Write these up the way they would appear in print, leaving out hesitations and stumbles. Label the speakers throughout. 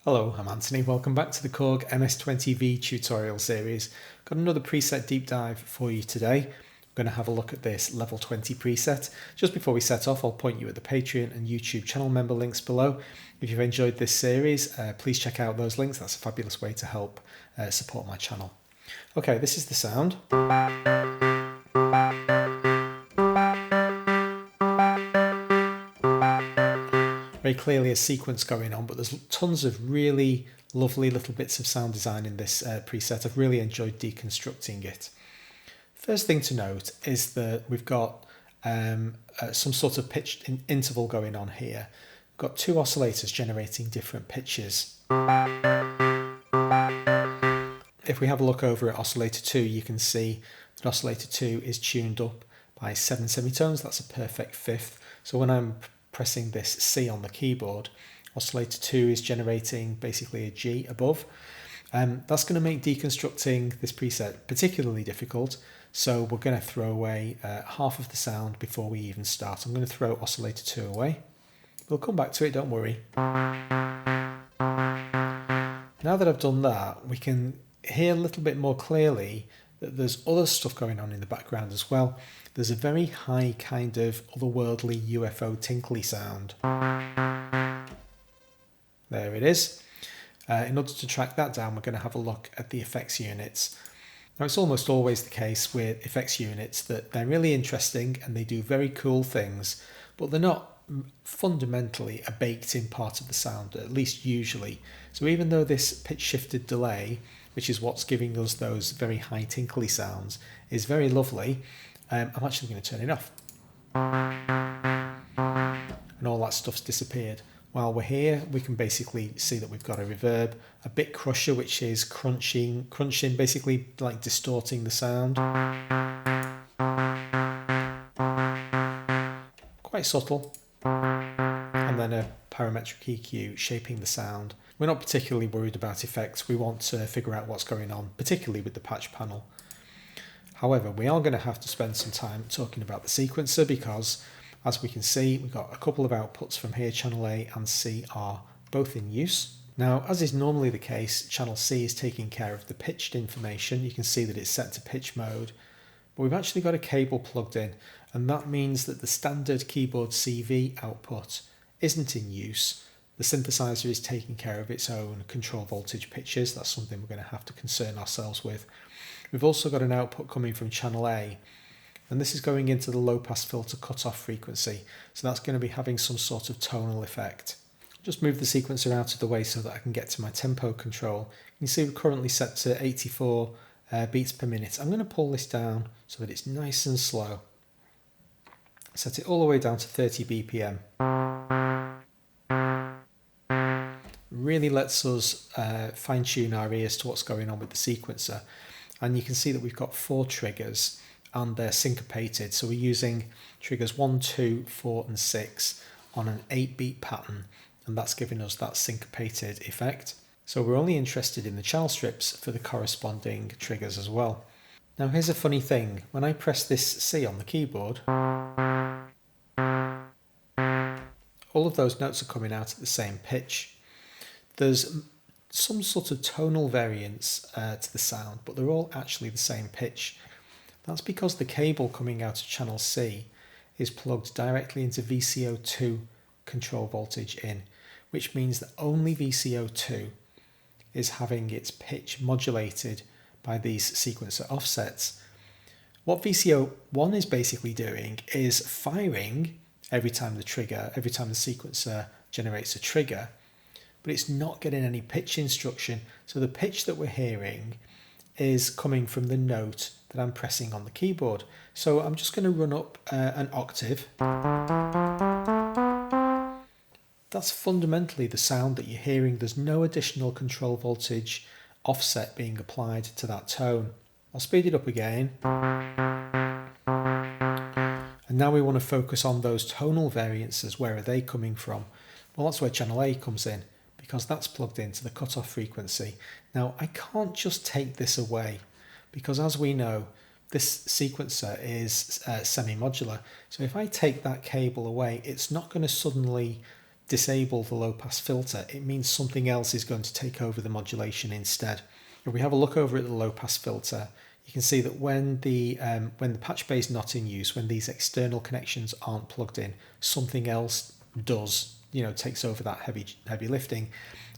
Speaker 1: Hello, I'm Anthony. Welcome back to the Korg MS-20-V tutorial series. Got another preset deep dive for you today. I'm going to have a look at this level 20 preset. Just before we set off, I'll point you at the Patreon and YouTube channel member links below. If you've enjoyed this series, please check out those links. That's a fabulous way to help support my channel. Okay, this is the sound. Very clearly a sequence going on, but there's tons of really lovely little bits of sound design in this preset. I've really enjoyed deconstructing it. First thing to note is that we've got some sort of pitched interval going on here. We've got two oscillators generating different pitches. If we have a look over at Oscillator 2, you can see that Oscillator 2 is tuned up by 7 semitones. That's a perfect fifth. So when I'm pressing this C on the keyboard, Oscillator 2 is generating basically a G above. That's going to make deconstructing this preset particularly difficult, so we're going to throw away half of the sound before we even start. I'm going to throw Oscillator 2 away. We'll come back to it, don't worry. Now that I've done that, we can hear a little bit more clearly that there's other stuff going on in the background as well. There's a very high kind of otherworldly UFO tinkly sound. There it is. In order to track that down, we're going to have a look at the effects units. Now, it's almost always the case with effects units that they're really interesting and they do very cool things, but they're not fundamentally a baked-in part of the sound, at least usually. So even though this pitch-shifted delay, which is what's giving us those very high tinkly sounds, is very lovely, I'm actually going to turn it off. And all that stuff's disappeared. While we're here, we can basically see that we've got a reverb, a bit crusher, which is crunching, basically like distorting the sound. Quite subtle. And then a parametric EQ shaping the sound. We're not particularly worried about effects. We want to figure out what's going on, particularly with the patch panel. However, we are going to have to spend some time talking about the sequencer because, as we can see, we've got a couple of outputs from here. Channel A and C are both in use. Now, as is normally the case, channel C is taking care of the pitched information. You can see that it's set to pitch mode, but we've actually got a cable plugged in, and that means that the standard keyboard CV output isn't in use. The synthesizer is taking care of its own control voltage pitches. That's something we're going to have to concern ourselves with. We've also got an output coming from channel A, and this is going into the low pass filter cutoff frequency, so that's going to be having some sort of tonal effect. Just move the sequencer out of the way so that I can get to my tempo control. You can see we're currently set to 84 beats per minute. I'm going to pull this down so that it's nice and slow. Set it all the way down to 30 BPM. Really lets us fine-tune our ears to what's going on with the sequencer. And you can see that we've got 4 triggers and they're syncopated. So we're using triggers 1, 2, 4 and 6 on an 8-beat pattern, and that's giving us that syncopated effect. So we're only interested in the channel strips for the corresponding triggers as well. Now here's a funny thing. When I press this C on the keyboard, all of those notes are coming out at the same pitch. There's some sort of tonal variance to the sound, but they're all actually the same pitch. That's because the cable coming out of channel C is plugged directly into VCO2 control voltage in, which means that only VCO2 is having its pitch modulated by these sequencer offsets. What VCO1 is basically doing is firing every time the sequencer generates a trigger, but it's not getting any pitch instruction. So the pitch that we're hearing is coming from the note that I'm pressing on the keyboard. So I'm just going to run up an octave. That's fundamentally the sound that you're hearing. There's no additional control voltage offset being applied to that tone. I'll speed it up again. And now we want to focus on those tonal variances. Where are they coming from? Well, that's where channel A comes in, because that's plugged into the cutoff frequency. Now, I can't just take this away, because as we know, this sequencer is semi-modular. So if I take that cable away, it's not going to suddenly disable the low pass filter, it means something else is going to take over the modulation instead. If we have a look over at the low pass filter, you can see that when the patch bay is not in use, when these external connections aren't plugged in, something else does, takes over that heavy lifting.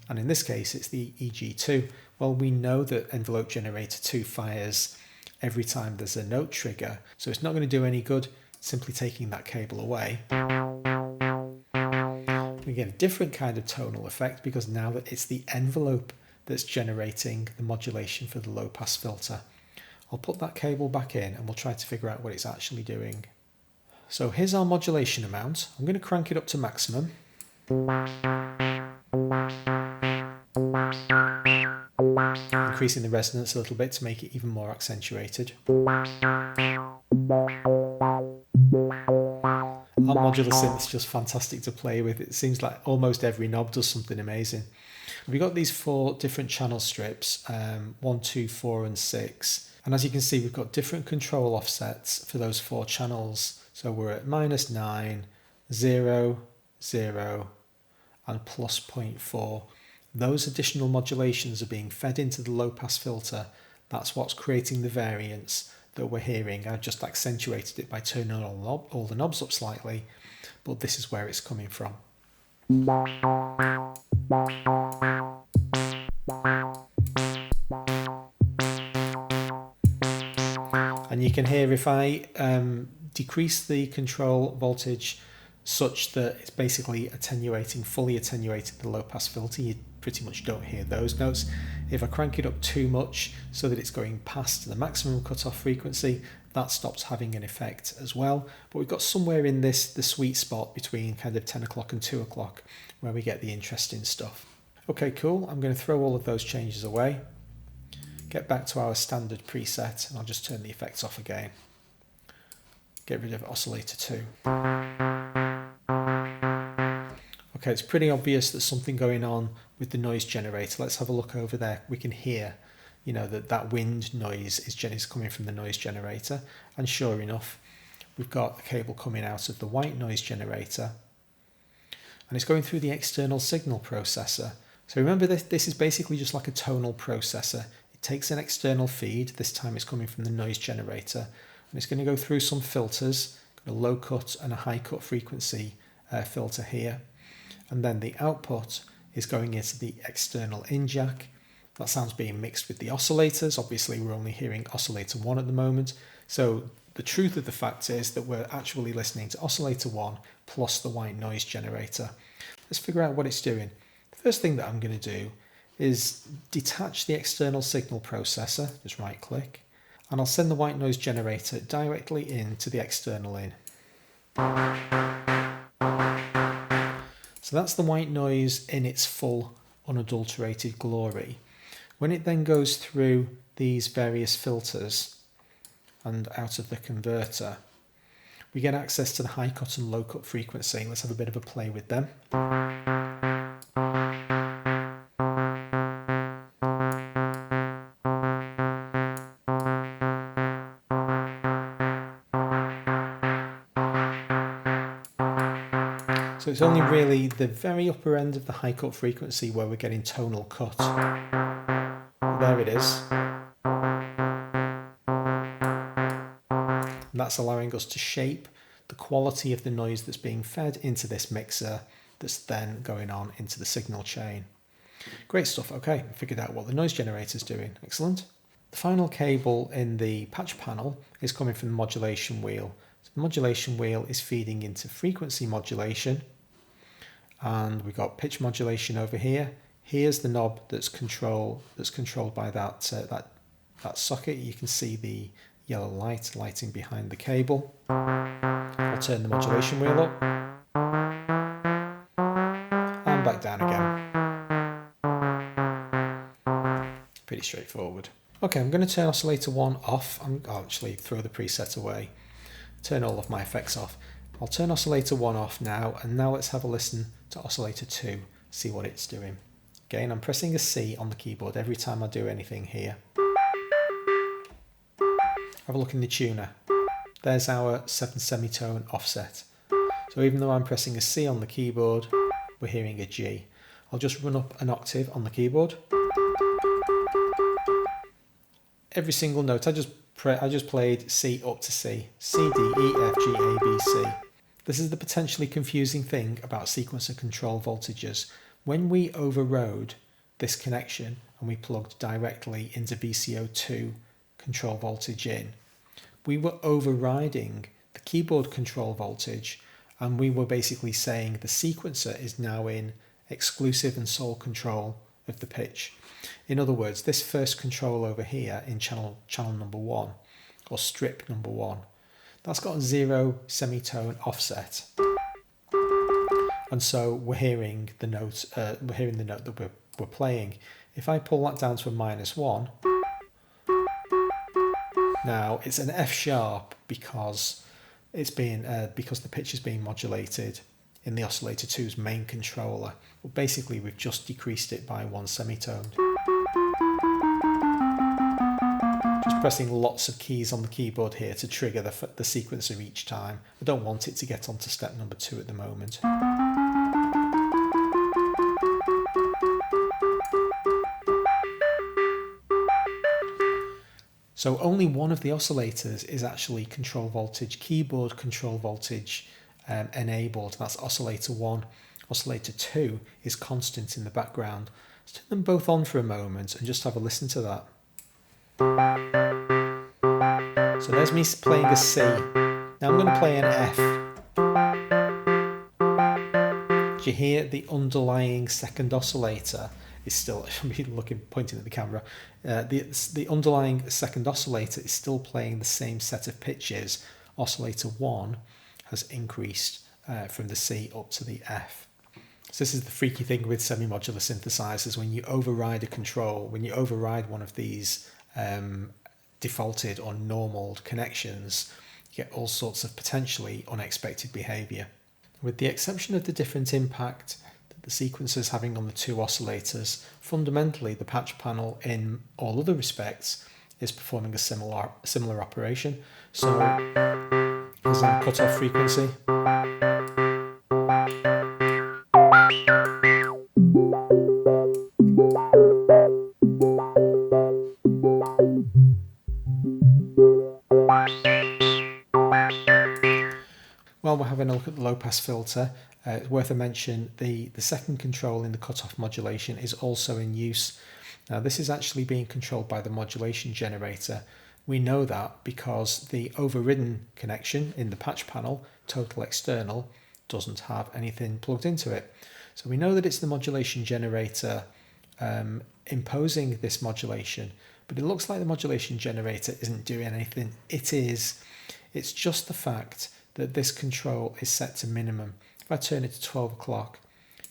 Speaker 1: And in this case, it's the EG2. Well, we know that envelope generator 2 fires every time there's a note trigger, so it's not going to do any good simply taking that cable away. We get a different kind of tonal effect because now that it's the envelope that's generating the modulation for the low pass filter. I'll put that cable back in and we'll try to figure out what it's actually doing. So here's our modulation amount. I'm going to crank it up to maximum. Increasing the resonance a little bit to make it even more accentuated. Our modular synth is just fantastic to play with. It seems like almost every knob does something amazing. We've got these 4 different channel strips, 1, 2, 4 and 6. And as you can see, we've got different control offsets for those 4 channels. So we're at -9, 0, 0 and plus 0.4. Those additional modulations are being fed into the low pass filter. That's what's creating the variance that we're hearing. I've just accentuated it by turning all the knobs up slightly, but this is where it's coming from. And you can hear if I decrease the control voltage such that it's basically fully attenuating the low pass filter, you pretty much don't hear those notes. If I crank it up too much so that it's going past the maximum cutoff frequency, that stops having an effect as well. But we've got somewhere in the sweet spot between kind of 10 o'clock and 2 o'clock where we get the interesting stuff. Okay, cool. I'm going to throw all of those changes away, get back to our standard preset, and I'll just turn the effects off again. Get rid of Oscillator 2. Okay, it's pretty obvious there's something going on with the noise generator. Let's have a look over there. We can hear, that wind noise is coming from the noise generator. And sure enough, we've got a cable coming out of the white noise generator. And it's going through the external signal processor. So remember, this is basically just like a tonal processor. It takes an external feed. This time it's coming from the noise generator. And it's going to go through some filters, a low cut and a high cut frequency filter here. And then the output is going into the external in jack. That sound's being mixed with the oscillators. Obviously, we're only hearing oscillator 1 at the moment. So the truth of the fact is that we're actually listening to oscillator 1 plus the white noise generator. Let's figure out what it's doing. The first thing that I'm going to do is detach the external signal processor, just right click, and I'll send the white noise generator directly into the external in. So that's the white noise in its full unadulterated glory. When it then goes through these various filters and out of the converter, we get access to the high cut and low cut frequency. Let's have a bit of a play with them. So it's only really the very upper end of the high cut frequency where we're getting tonal cut. There it is. And that's allowing us to shape the quality of the noise that's being fed into this mixer that's then going on into the signal chain. Great stuff. Okay, figured out what the noise generator is doing. Excellent. The final cable in the patch panel is coming from the modulation wheel. So the modulation wheel is feeding into frequency modulation, and we've got pitch modulation over here. Here's the knob that's controlled by that socket. You can see the yellow light lighting behind the cable. I'll turn the modulation wheel up and back down again. Pretty straightforward. Okay, I'm going to turn oscillator 1 off. I'll actually throw the preset away. Turn all of my effects off. I'll turn oscillator 1 off now, and now let's have a listen to oscillator 2, see what it's doing. Again, I'm pressing a C on the keyboard every time I do anything here. Have a look in the tuner. There's our 7th semitone offset. So even though I'm pressing a C on the keyboard, we're hearing a G. I'll just run up an octave on the keyboard. Every single note, I just played C up to C. C, D, E, F, G, A, B, C. This is the potentially confusing thing about sequencer control voltages. When we overrode this connection and we plugged directly into VCO2 control voltage in, we were overriding the keyboard control voltage, and we were basically saying the sequencer is now in exclusive and sole control of the pitch. In other words, this first control over here in channel number 1, or strip number 1, that's got a 0 semitone offset, and so we're hearing the note. That we're playing. If I pull that down to a -1, now it's an F sharp because it's being because the pitch is being modulated in the Oscillator 2's main controller. But basically, we've just decreased it by 1 semitone. Just pressing lots of keys on the keyboard here to trigger the sequencer each time. I don't want it to get onto step number 2 at the moment. So only one of the oscillators is actually keyboard control voltage enabled. That's Oscillator 1. Oscillator 2 is constant in the background. Let's turn them both on for a moment and just have a listen to that. So there's me playing a C. Now I'm going to play an F. Do you hear the underlying second oscillator is still, pointing at the camera, the underlying second oscillator is still playing the same set of pitches. Oscillator 1 has increased from the C up to the F. So this is the freaky thing with semi-modular synthesizers. When you override a control, when you override one of these defaulted or normaled connections, you get all sorts of potentially unexpected behavior. With the exception of the different impact that the sequencer is having on the two oscillators, fundamentally the patch panel in all other respects is performing a similar operation. So here's our cutoff frequency. While we're having a look at the low-pass filter, it's worth a mention the second control in the cutoff modulation is also in use. Now this is actually being controlled by the modulation generator. We know that because the overridden connection in the patch panel, total external, doesn't have anything plugged into it. So we know that it's the modulation generator imposing this modulation, but it looks like the modulation generator isn't doing anything. It's just the fact that this control is set to minimum. If I turn it to 12 o'clock,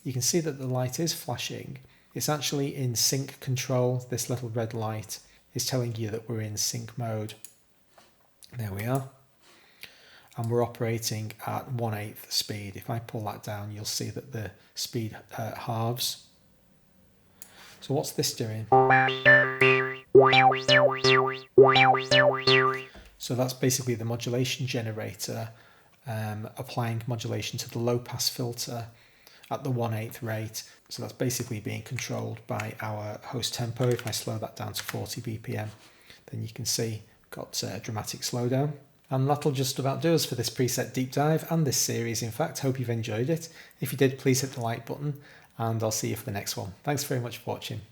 Speaker 1: you can see that the light is flashing. It's actually in sync control. This little red light is telling you that we're in sync mode. There we are. And we're operating at 1/8 speed. If I pull that down, you'll see that the speed halves. So what's this doing? So that's basically the modulation generator applying modulation to the low pass filter at the 1/8 rate. So that's basically being controlled by our host tempo. If I slow that down to 40 BPM, then you can see we've got a dramatic slowdown. And that'll just about do us for this preset deep dive and this series. In fact, hope you've enjoyed it. If you did, please hit the like button and I'll see you for the next one. Thanks very much for watching.